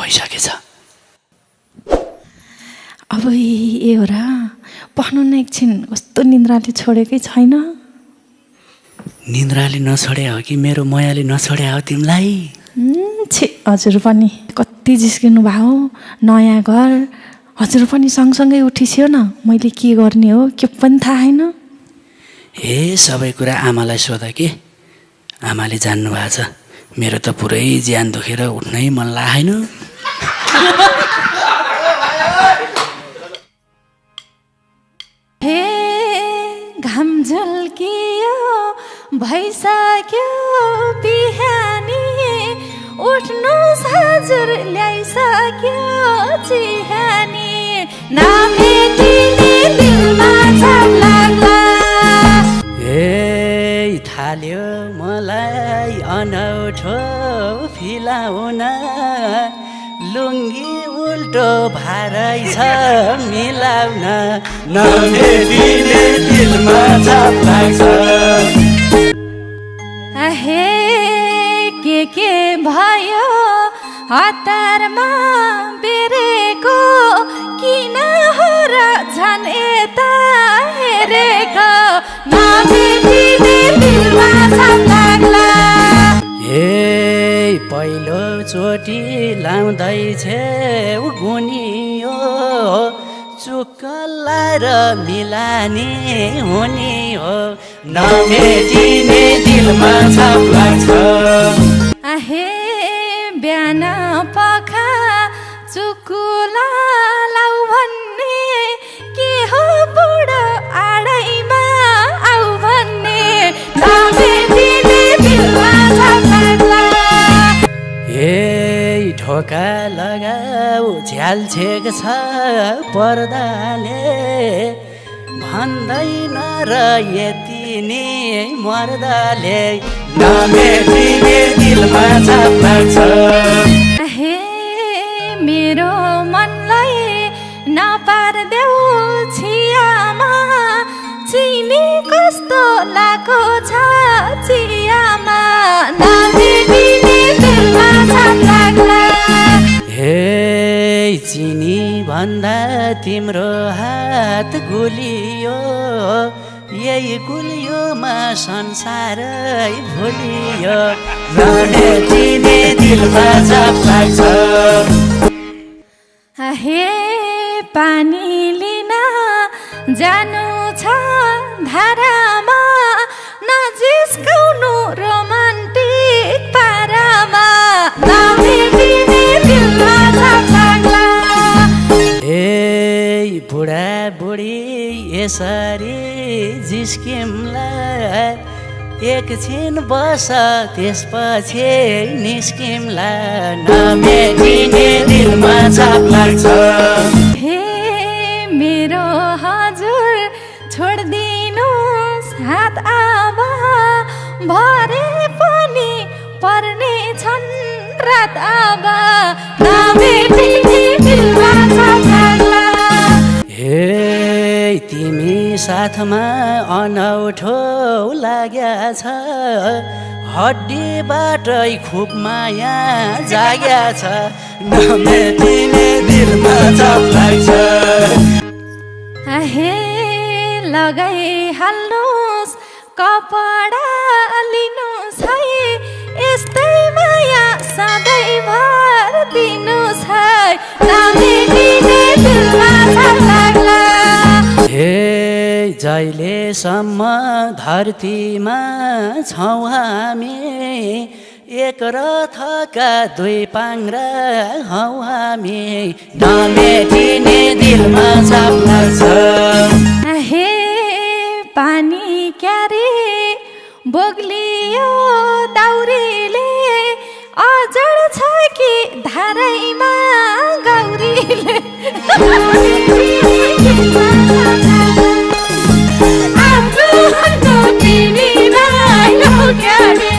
भइसकेछ। अब ए हो र, पढ्नु न एकछिन, कस्तो निन्द्राले छोडेकै छैन। निन्द्राले नछोडे हो कि मेरो मायाले नछोडे हो तिमीलाई? छे हजुर पनि कति जिस्किनु भयो, नयाँ घर, हजुर पनि सँगसँगै उठिसियो न, मैले के गर्ने हो के पनि थाहा छैन। सबै कुरा आमालाई सोध के, आमाले जान्नु भएको छ। मेरो त पुरै ज्यान दुखेर उठ्नै मन लागेन। हे घाम झल्कियो भइसक्यो बिहानी, उठ्नु हजुर ल्याइसक्यो चिहानी, नभेटिने दिलमा छाप लाग्ला। थाल्यो मलाई अनौठो फिलाउन, लुङ्गी उल्टो भारै छ मिलाउन, नभेटिने दिलमा छाप लाग्छ। के भयो हतारमा बेरेको, किन हो र झन् यता हेरेको, नभेटिने दिलमा छाप लाग्ला। पहिलो चोटि लाउँदैछ गुनियो, चुक्क लाएर मिलानी हुने हो, नभेटिने दिलमा छाप लाग्छ। बिहान पखा चुकुला लाउ भन्ने, के हो बुढो आडैमा आउ भन्ने, नभेटिने दिलमा छाप लाग्ला। ढोका लगाऊ झ्यालछेक छ पर्दाले, भन्दैन र यति नै मर्दाले, नभेटिने दिलमा छाप लाग्छ। मेरो मनलाई नपार्देऊ छियामा, चिनी कस्तो लाको छ चियामा, नभेटिने दिलमा छाप लाग्ला। चिनी भन्दा तिम्रो हात गुलियो, यही गुलियोमा संसारै भुलियो, नभेटिने दिलमा छाप लाग्छ। पानी लिन जानु छ धारामा, नजिस्काउनु रोमान्टिक पारामा, नभेटिने दिलमा छाप लाग्ला। बुढा बुढी यसरी जिस्किमला, एकछिन बस त्यसपछि निस्किमला, नभेटिने दिलमा छाप लाग्छ। मेरो हजुर छोडिदिनुहोस् हात, अब भरे पनि पर्ने छन् रात, अब नभेटिने दिलमा छाप लाग्ला। तिमी साथमा अनौठो लाग्या छ, हड्डीबाटै खुब माया जाग्या छ, नभेटिने दिलमा छाप लाग्छ। लगाइहाल्नुहोस् कपडा लिनुहोस् है, यस्तै माया सधैँभर दिनुहोस् है, नभेटिने दिलमा छाप लाग्ला। जहिलेसम्म धरतीमा छौँ हामी, एक रथका दुई पाङ्ग्रा हौ हामी, नभेटिने दिलमा छाप लाग्छ। पानी क्यारे बोग्लियो दाउरीले, अजड छ कि धारैमा गौरीले, Get it.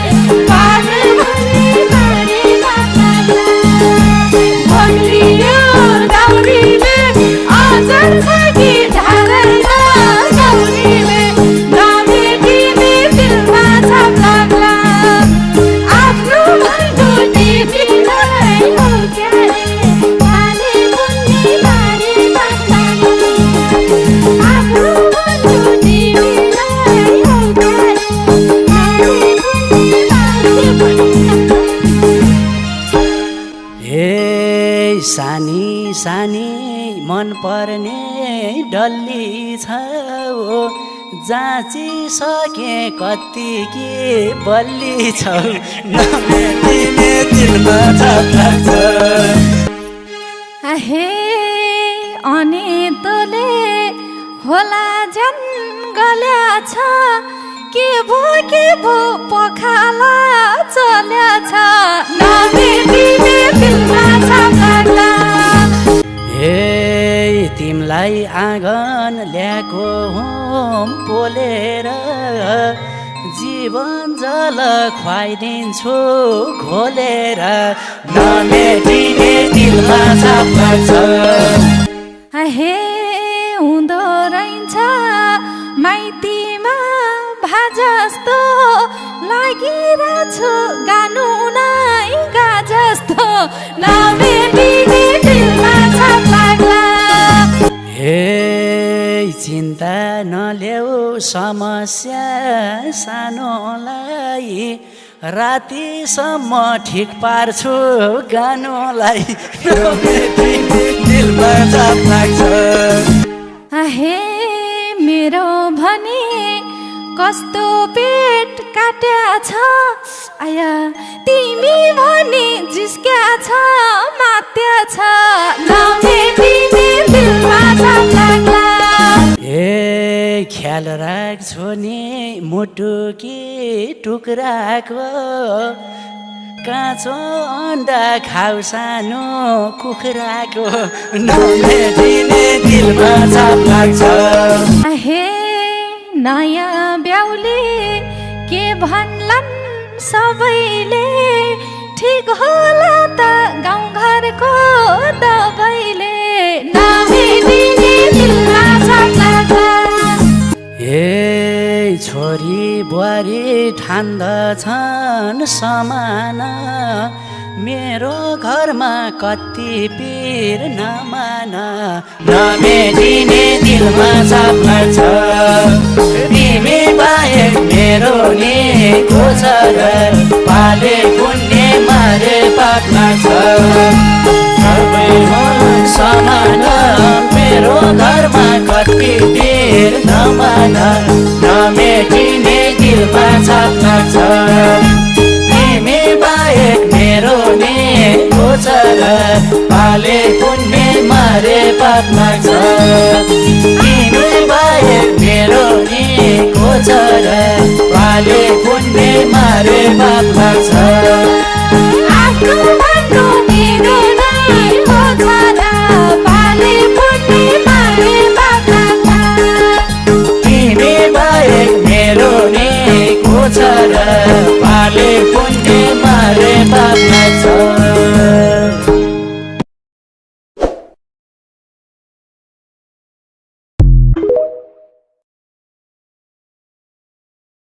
सानी मन पर्ने डल्ली छ ओ जाँचिसके कति के बल्ली छौ नमेटिने दिलमा छाप लाग्छ हे अनि तले होला झन् गल्या छ के भो पखाला चल्या छ नमेटिने दिलमा छाप लाग्ला हे तिमलाई आँगन ल्याएको हुँ पोलेर जीवन जल खुवाइदिन्छु घोलेर नमेटिने दिलमा छाप लाग्छ हे हुँदो रहन्छ माइतीमा भाजस्तो लागिरहेछु गानु नै गा जस्तो नमेटिने दिलमा छाप लाग्ला हे चिन्ता नल्याऊ समस्या सानोलाई रातिसम्म ठिक पार्छु गानुलाई दिलमा छाप लाग्छ हे मेरो भने कस्तो पेट काट्या छ आया तिमी भने जिस्क्या छ मात्या छ नमेटिने दिलमा छाप लाग्ला ए ख्याल राख्छु नि मुटुकी टुक्राको काँचो अन्डा खाऊ सानो कुखुराको नमेटिने दिलमा छाप लाग्छ हे नयाँ ब्याउले के भन्लान् सबैले ठिक होला त गाउँघरको दबाईले नमेटिने दिलमा छाप लाग्ला ए छोरी बुहारी ठान्दछन् समान मेरो घरमा कति पीर नमान नमेटिने दिलमा छाप लाग्छ तिमी बाहेक मेरो नि गोचर पाले पुण्य मारे पाप लाग्छ सबै समान मेरो घरमा कति पीर नमान नमेटिने दिलमा छाप लाग्छ तिमी बाहेक मेरो नि गोचर पाले पुण्य मारे पाप लाग्छ